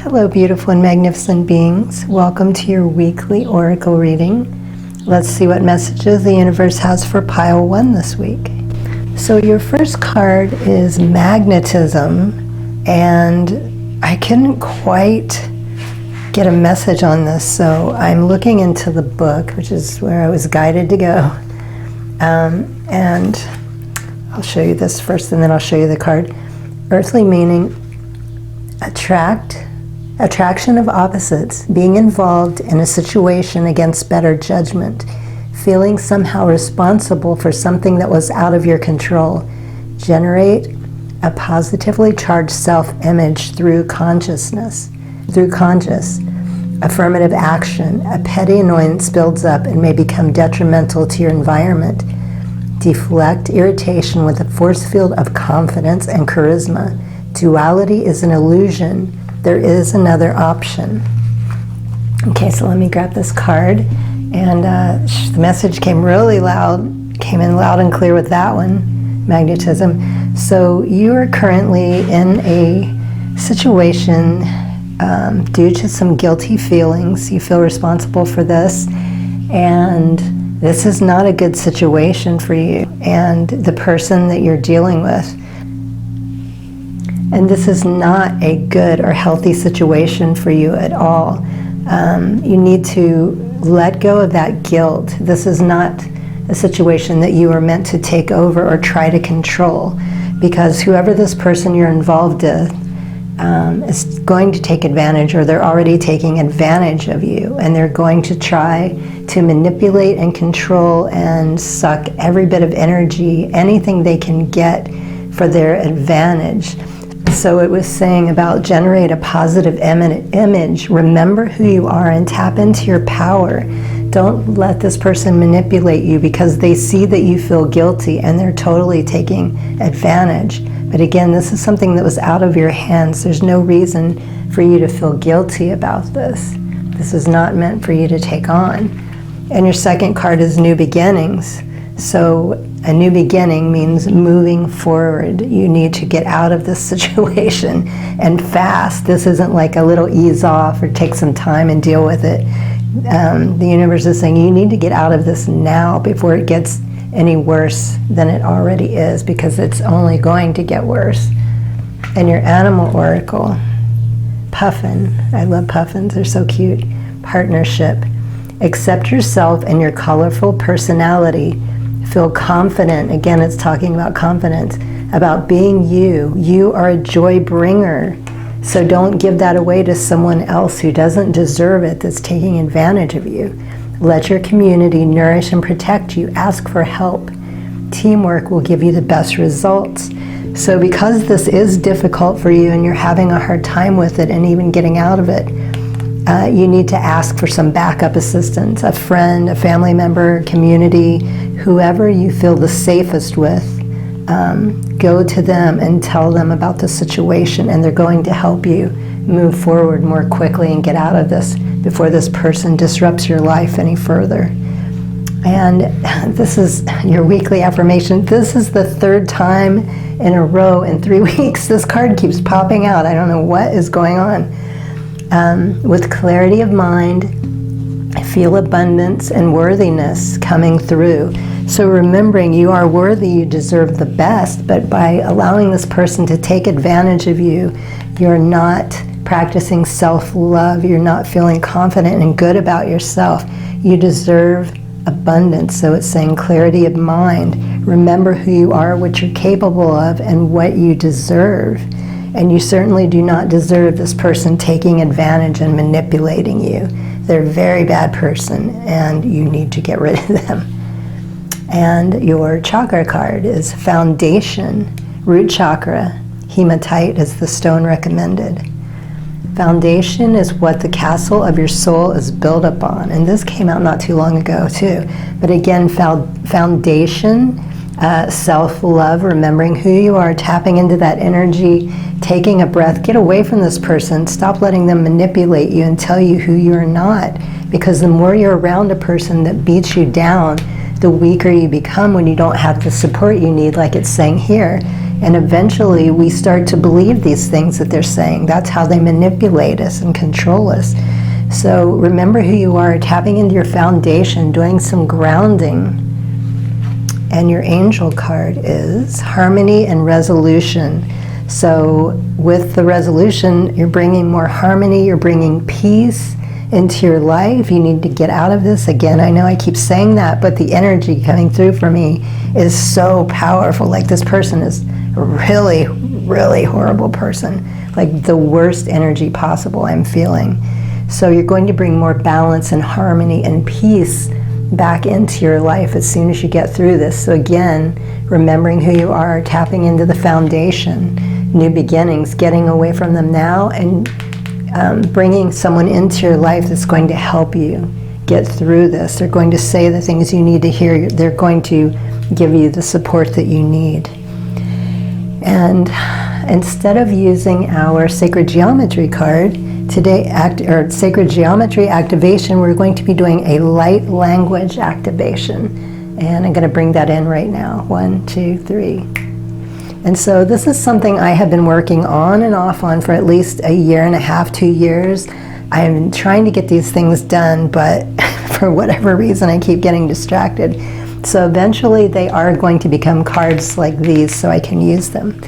Hello, beautiful and magnificent beings. Welcome to your weekly oracle reading. Let's see what messages the universe has for pile 1 this week. So your first card is magnetism, and I couldn't quite get a message on this, so I'm looking into the book, which is where I was guided to go. And I'll show you this first, and then I'll show you the card. Earthly meaning, attraction of opposites, being involved in a situation against better judgment, feeling somehow responsible for something that was out of your control. Generate a positively charged self-image through conscious affirmative action. A petty annoyance builds up and may become detrimental to your environment. Deflect irritation with a force field of confidence and charisma. Duality is an illusion. There is another option. Okay, so let me grab this card. And the message came really loud, came in loud and clear with that one, magnetism. So you are currently in a situation due to some guilty feelings. You feel responsible for this, and this is not a good situation for you and the person that you're dealing with. And this is not a good or healthy situation for you at all. You need to let go of that guilt. This is not a situation that you are meant to take over or try to control, because whoever this person you're involved with is going to take advantage, or they're already taking advantage of you, and they're going to try to manipulate and control and suck every bit of energy, anything they can get for their advantage. So it was saying about generate a positive image, remember who you are and tap into your power. Don't let this person manipulate you, because they see that you feel guilty and they're totally taking advantage. But again, this is something that was out of your hands. There's no reason for you to feel guilty about this. This is not meant for you to take on. And your second card is new beginnings. So a new beginning means moving forward. You need to get out of this situation, and fast. This isn't like a little ease off or take some time and deal with it. The universe is saying you need to get out of this now before it gets any worse than it already is, because it's only going to get worse. And your animal oracle, puffin. I love puffins, they're so cute. Partnership. Accept yourself and your colorful personality. Feel confident. Again, it's talking about confidence, about being you. You are a joy bringer. So don't give that away to someone else who doesn't deserve it, that's taking advantage of you. Let your community nourish and protect you. Ask for help. Teamwork will give you the best results. So because this is difficult for you and you're having a hard time with it and even getting out of it, you need to ask for some backup assistance, a friend, a family member, community, whoever you feel the safest with. Go to them and tell them about the situation, and they're going to help you move forward more quickly and get out of this before this person disrupts your life any further. And this is your weekly affirmation. This is the third time in a row in 3 weeks this card keeps popping out. I don't know what is going on. With clarity of mind, I feel abundance and worthiness coming through. So remembering you are worthy, you deserve the best, but by allowing this person to take advantage of you, you're not practicing self-love, you're not feeling confident and good about yourself. You deserve abundance. So it's saying clarity of mind. Remember who you are, what you're capable of, and what you deserve. And you certainly do not deserve this person taking advantage and manipulating you. They're a very bad person, and you need to get rid of them. And your chakra card is foundation, root chakra. Hematite is the stone recommended. Foundation is what the castle of your soul is built upon. And this came out not too long ago too. But again, foundation, self-love, remembering who you are, tapping into that energy, taking a breath, get away from this person, stop letting them manipulate you and tell you who you're not. Because the more you're around a person that beats you down, the weaker you become when you don't have the support you need, like it's saying here. And eventually we start to believe these things that they're saying. That's how they manipulate us and control us. So remember who you are, tapping into your foundation, doing some grounding. And your angel card is harmony and resolution. So with the resolution, you're bringing more harmony, you're bringing peace into your life. You need to get out of this. Again, I know I keep saying that, but the energy coming through for me is so powerful. Like, this person is a really, really horrible person. Like the worst energy possible I'm feeling. So you're going to bring more balance and harmony and peace back into your life as soon as you get through this. So again, remembering who you are, tapping into the foundation, new beginnings, getting away from them now, and bringing someone into your life that's going to help you get through this. They're going to say the things you need to hear. They're going to give you the support that you need. And instead of using our sacred geometry card today, sacred geometry activation, we're going to be doing a light language activation. And I'm going to bring that in right now. 1, 2, 3. And so this is something I have been working on and off on for at least a year and a half, 2 years. I'm trying to get these things done, but for whatever reason I keep getting distracted. So eventually they are going to become cards like these so I can use them.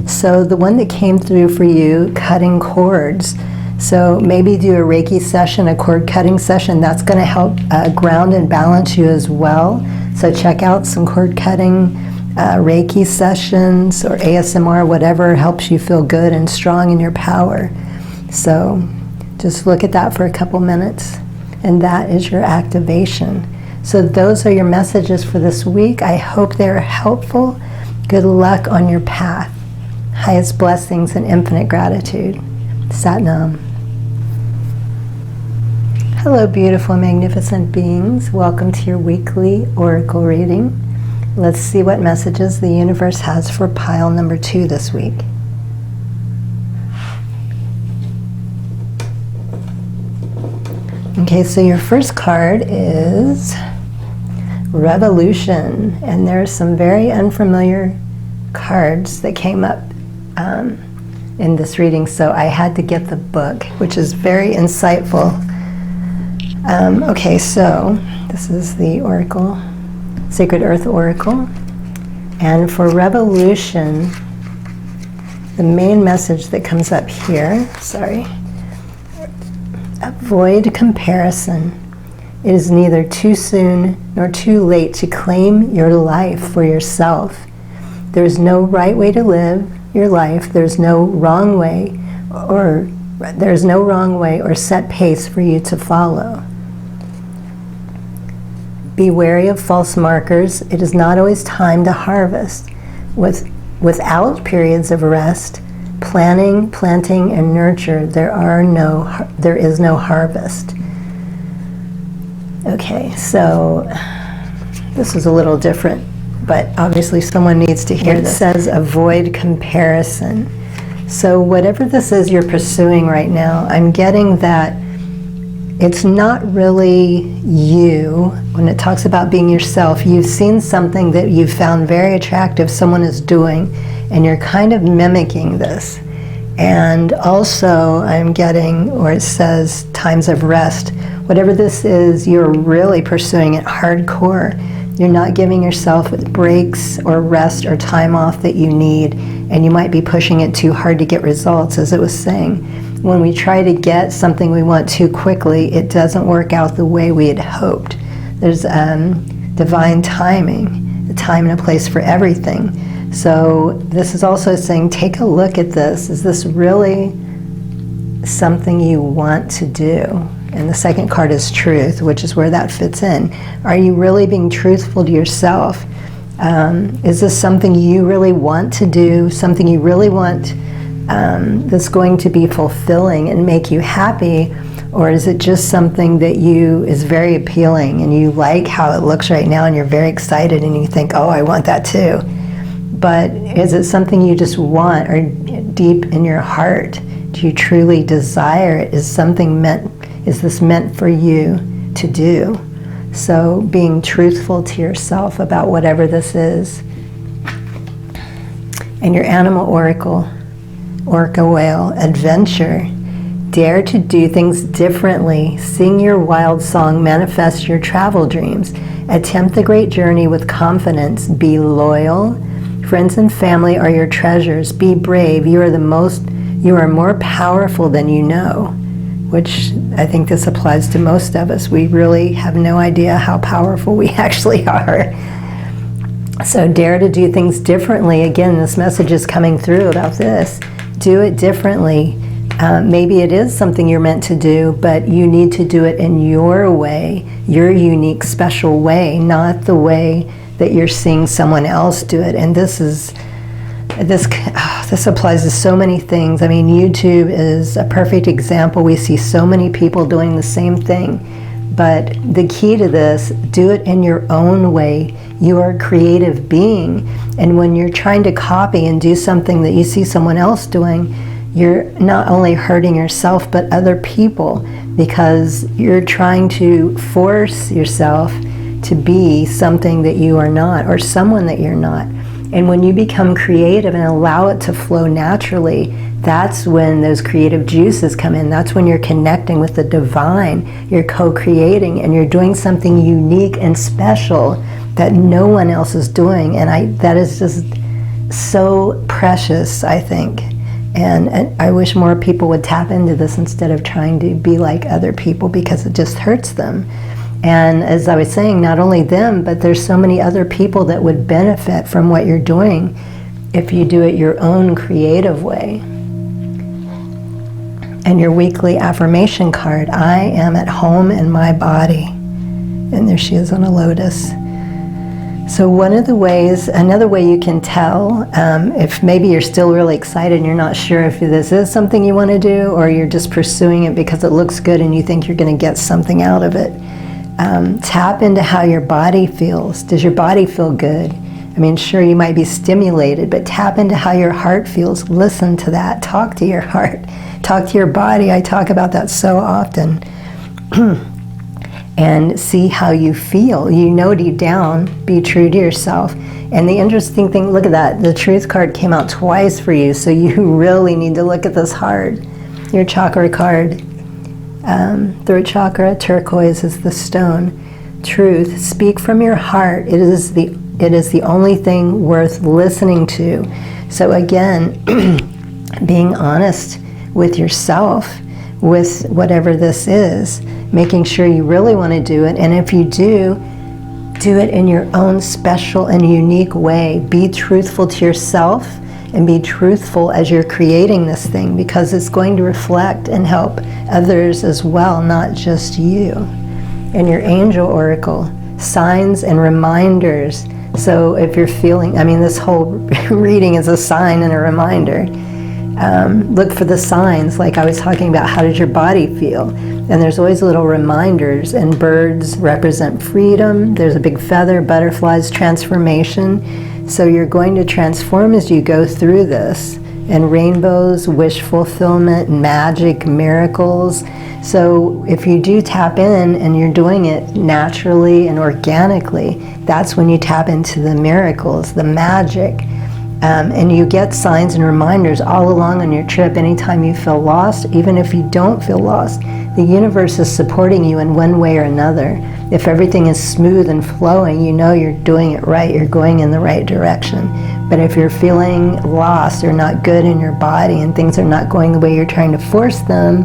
So the one that came through for you, cutting cords. So maybe do a Reiki session, a cord cutting session. That's going to help ground and balance you as well. So check out some cord cutting Reiki sessions or ASMR, whatever helps you feel good and strong in your power. So just look at that for a couple minutes, and that is your activation. So those are your messages for this week. I hope they're helpful. Good luck on your path. Highest blessings and infinite gratitude. Sat Nam. Hello, beautiful, magnificent beings. Welcome to your weekly oracle reading. Let's see what messages the universe has for pile number 2 this week. Okay, so your first card is Revolution, and there are some very unfamiliar cards that came up in this reading, so I had to get the book, which is very insightful. Okay, so this is the Oracle, Sacred Earth Oracle, and for Revolution, the main message that comes up here, avoid comparison. It is neither too soon nor too late to claim your life for yourself. There is no right way to live your life. There's no wrong way or set pace for you to follow. Be wary of false markers. It is not always time to harvest. Without periods of rest, planning, planting, and nurture, there is no harvest. Okay, so this is a little different, but obviously someone needs to hear this. It says avoid comparison. So whatever this is you're pursuing right now, I'm getting that it's not really you. When it talks about being yourself, you've seen something that you found very attractive someone is doing, and you're kind of mimicking this. And also I'm getting, or it says times of rest. Whatever this is, you're really pursuing it hardcore. You're not giving yourself breaks or rest or time off that you need, and you might be pushing it too hard to get results, as it was saying. When we try to get something we want too quickly, it doesn't work out the way we had hoped. There's divine timing, a time and a place for everything. So this is also saying, take a look at this. Is this really something you want to do? And the second card is truth, which is where that fits in. Are you really being truthful to yourself? Is this something you really want to do, something you really want that's going to be fulfilling and make you happy? Or is it just something that is very appealing and you like how it looks right now and you're very excited and you think, oh, I want that too? But is it something you just want, or deep in your heart, do you truly desire it? Is this meant for you to do? So being truthful to yourself about whatever this is. And your animal oracle, orca whale, adventure. Dare to do things differently. Sing your wild song. Manifest your travel dreams. Attempt the great journey with confidence. Be loyal. Friends and family are your treasures. Be brave. You are more powerful than you know. Which I think this applies to most of us. We really have no idea how powerful we actually are. So dare to do things differently. Again, this message is coming through about this. Do it differently. Maybe it is something you're meant to do, but you need to do it in your way, your unique, special way, not the way that you're seeing someone else do it. And this applies to so many things. I mean, YouTube is a perfect example. We see so many people doing the same thing. But the key to this, do it in your own way. You are a creative being. And when you're trying to copy and do something that you see someone else doing, you're not only hurting yourself, but other people, because you're trying to force yourself to be something that you are not, or someone that you're not. And when you become creative and allow it to flow naturally, that's when those creative juices come in. That's when you're connecting with the divine. You're co-creating and you're doing something unique and special that no one else is doing. And that is just so precious, I think. And I wish more people would tap into this instead of trying to be like other people, because it just hurts them. And as I was saying, not only them, but there's so many other people that would benefit from what you're doing if you do it your own creative way. And your weekly affirmation card, I am at home in my body. And there she is on a lotus. So another way you can tell, if maybe you're still really excited and you're not sure if this is something you want to do, or you're just pursuing it because it looks good and you think you're going to get something out of it. Tap into how your body feels. Does your body feel good? I mean, sure, you might be stimulated, but tap into how your heart feels. Listen to that. Talk to your heart. Talk to your body. I talk about that so often. And see how you feel. You know deep down, be true to yourself. And the interesting thing, look at that. The truth card came out twice for you, so you really need to look at this hard. Your chakra card. Throat chakra, turquoise is the stone. Truth, speak from your heart. It is the only thing worth listening to. So again, being honest with yourself, with whatever this is, making sure you really want to do it. And if you do it in your own special and unique way. Be truthful to yourself and be truthful as you're creating this thing, because it's going to reflect and help others as well, not just you. And your angel oracle, signs and reminders. So if you're feeling, this whole reading is a sign and a reminder. Look for the signs, like I was talking about, how does your body feel? And there's always little reminders, and birds represent freedom. There's a big feather, butterflies, transformation. So you're going to transform as you go through this. And rainbows, wish fulfillment, magic, miracles. So if you do tap in and you're doing it naturally and organically, that's when you tap into the miracles, the magic. And you get signs and reminders all along on your trip. Anytime you feel lost, even if you don't feel lost, the universe is supporting you in one way or another. If everything is smooth and flowing, you know you're doing it right, you're going in the right direction. But if you're feeling lost or not good in your body and things are not going the way you're trying to force them,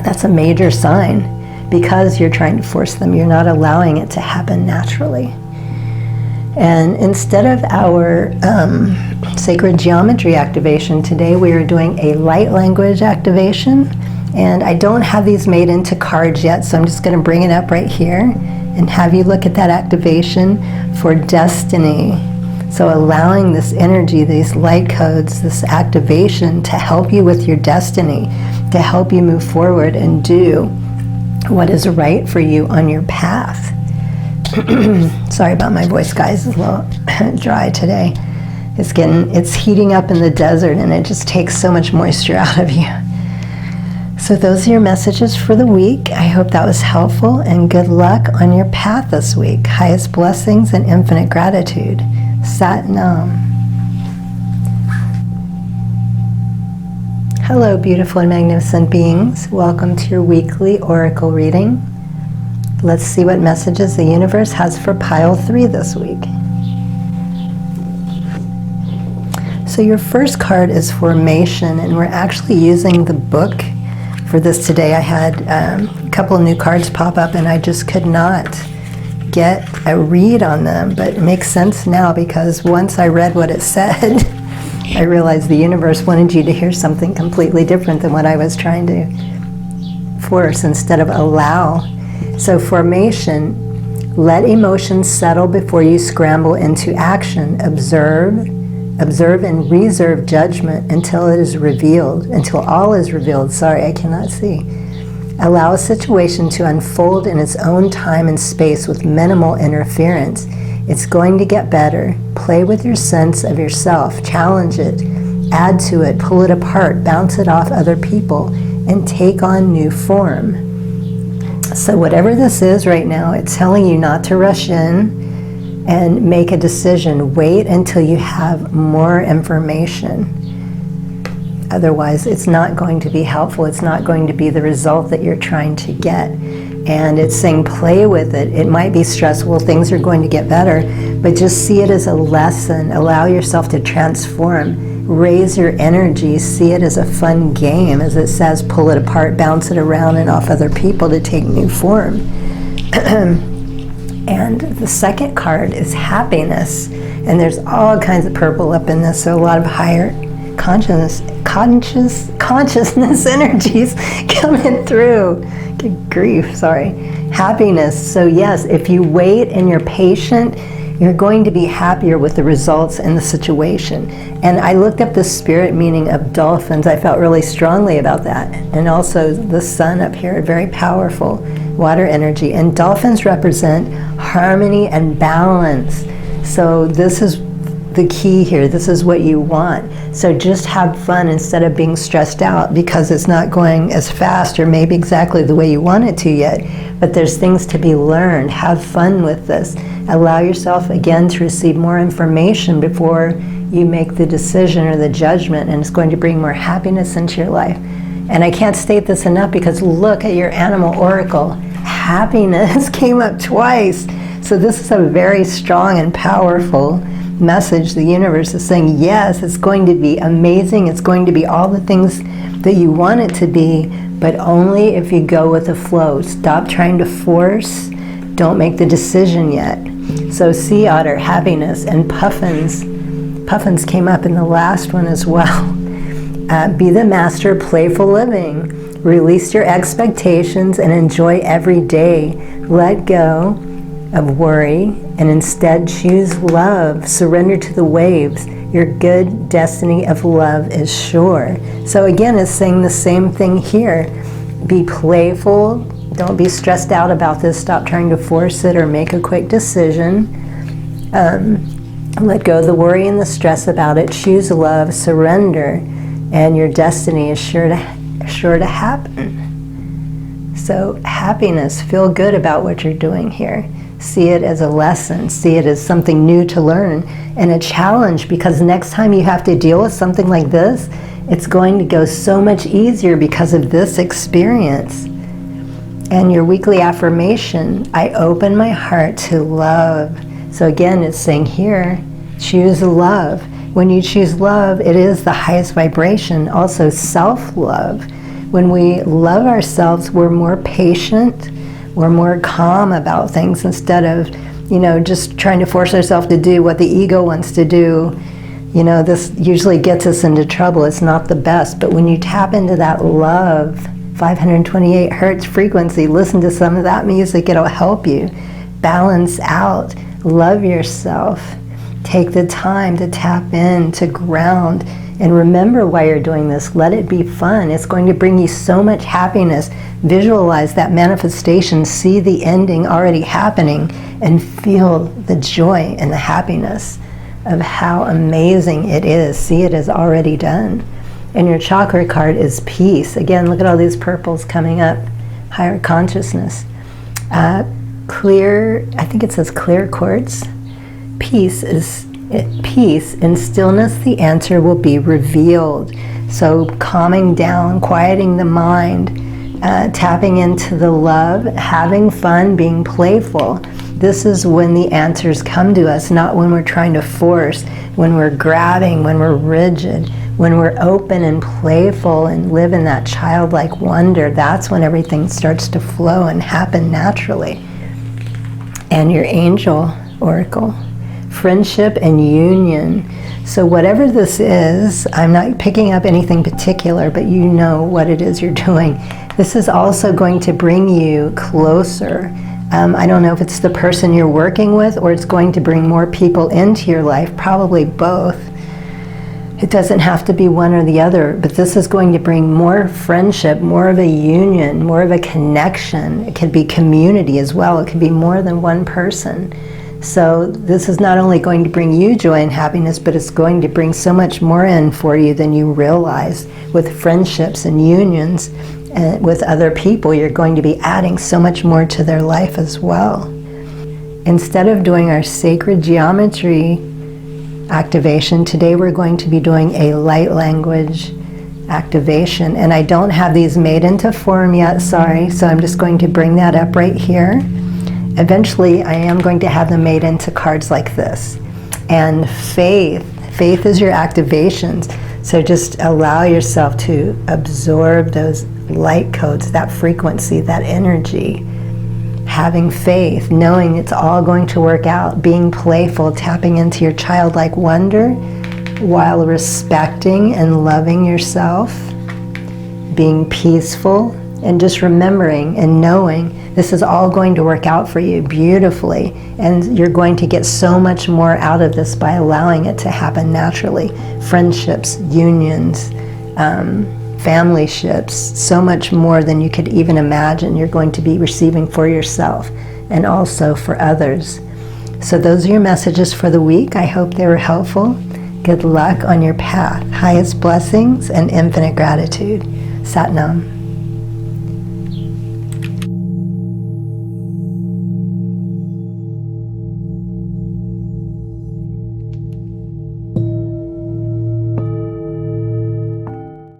that's a major sign, because you're trying to force them. You're not allowing it to happen naturally. And instead of our sacred geometry activation today, we are doing a light language activation. And I don't have these made into cards yet, so I'm just going to bring it up right here and have you look at that activation for destiny. So allowing this energy, these light codes, this activation to help you with your destiny, to help you move forward and do what is right for you on your path. Sorry about my voice, guys. It's a little dry today. It's heating up in the desert, and it just takes so much moisture out of you. So those are your messages for the week. I hope that was helpful, and good luck on your path this week. Highest blessings and infinite gratitude. Sat Nam. Hello, beautiful and magnificent beings. Welcome to your weekly oracle reading. Let's see what messages the universe has for pile 3 this week. So your first card is formation, and we're actually using the book for this today. I had a couple of new cards pop up and I just could not get a read on them, but it makes sense now because once I read what it said, I realized the universe wanted you to hear something completely different than what I was trying to force instead of allow. So formation, let emotions settle before you scramble into action. Observe and reserve judgment until it is revealed, until all is revealed. Sorry, I cannot see. Allow a situation to unfold in its own time and space with minimal interference. It's going to get better. Play with your sense of yourself, challenge it, add to it, pull it apart, bounce it off other people, and take on new form. So whatever this is right now, it's telling you not to rush in and make a decision. Wait until you have more information. Otherwise, it's not going to be helpful. It's not going to be the result that you're trying to get. And it's saying play with it. It might be stressful. Things are going to get better, but just see it as a lesson. Allow yourself to transform. Raise your energy. See it as a fun game. As it says, pull it apart, bounce it around and off other people to take new form. And the second card is happiness. And there's all kinds of purple up in this, so a lot of higher consciousness energies coming through. Good grief, sorry. Happiness. So yes, if you wait and you're patient, you're going to be happier with the results and the situation. And I looked up the spirit meaning of dolphins. I felt really strongly about that. And also the sun up here, very powerful water energy. And dolphins represent harmony and balance. So this is the key here. This is what you want. So just have fun instead of being stressed out because it's not going as fast or maybe exactly the way you want it to yet. But there's things to be learned. Have fun with this. Allow yourself again to receive more information before you make the decision or the judgment, and it's going to bring more happiness into your life. And I can't state this enough because look at your animal oracle. Happiness came up twice. So this is a very strong and powerful message. The universe is saying, yes, it's going to be amazing. It's going to be all the things that you want it to be, but only if you go with the flow. Stop trying to force. Don't make the decision yet. So sea otter, happiness, and puffins. Puffins came up in the last one as well. Be the master of playful living. Release your expectations and enjoy every day. Let go of worry and instead choose love. Surrender to the waves. Your good destiny of love is sure. So again, it's saying the same thing here. Be playful. Don't be stressed out about this. Stop trying to force it or make a quick decision. Let go of the worry and the stress about it. Choose love, surrender, and your destiny is sure to happen. So happiness, feel good about what you're doing here. See it as a lesson. See it as something new to learn and a challenge, because next time you have to deal with something like this, it's going to go so much easier because of this experience. And your weekly affirmation, I open my heart to love. So again, it's saying here, choose love. When you choose love, it is the highest vibration. Also self-love. When we love ourselves, we're more patient. We're more calm about things instead of, just trying to force ourselves to do what the ego wants to do. This usually gets us into trouble. It's not the best. But when you tap into that love, 528 hertz frequency, listen to some of that music, it'll help you balance out. Love yourself. Take the time to tap in, to ground, and remember why you're doing this. Let it be fun. It's going to bring you so much happiness. Visualize that manifestation. See the ending already happening and feel the joy and the happiness of how amazing it is. See it as already done. And your chakra card is peace. Again, look at all these purples coming up. Higher consciousness. Clear, I think it says clear quartz. Peace in stillness, the answer will be revealed. So calming down, quieting the mind, tapping into the love, having fun, being playful. This is when the answers come to us, not when we're trying to force, when we're grabbing, when we're rigid. When we're open and playful and live in that childlike wonder, that's when everything starts to flow and happen naturally. And your angel oracle, friendship and union. So whatever this is, I'm not picking up anything particular, but you know what it is you're doing. This is also going to bring you closer. I don't know if it's the person you're working with or it's going to bring more people into your life, probably both. It doesn't have to be one or the other, but this is going to bring more friendship, more of a union, more of a connection. It could be community as well. It could be more than one person. So this is not only going to bring you joy and happiness, but it's going to bring so much more in for you than you realize. With friendships and unions with other people, you're going to be adding so much more to their life as well. Instead of doing our sacred geometry activation, today we're going to be doing a light language activation. And I don't have these made into form yet, sorry, so I'm just going to bring that up right here. Eventually, I am going to have them made into cards like this. And faith is your activations. So just allow yourself to absorb those light codes, that frequency, that energy. Having faith, knowing it's all going to work out, being playful, tapping into your childlike wonder while respecting and loving yourself, being peaceful, and just remembering and knowing this is all going to work out for you beautifully, and you're going to get so much more out of this by allowing it to happen naturally. Friendships, unions, family ships, so much more than you could even imagine you're going to be receiving for yourself and also for others. So those are your messages for the week. I hope they were helpful. Good luck on your path. Highest blessings and infinite gratitude. Sat Nam.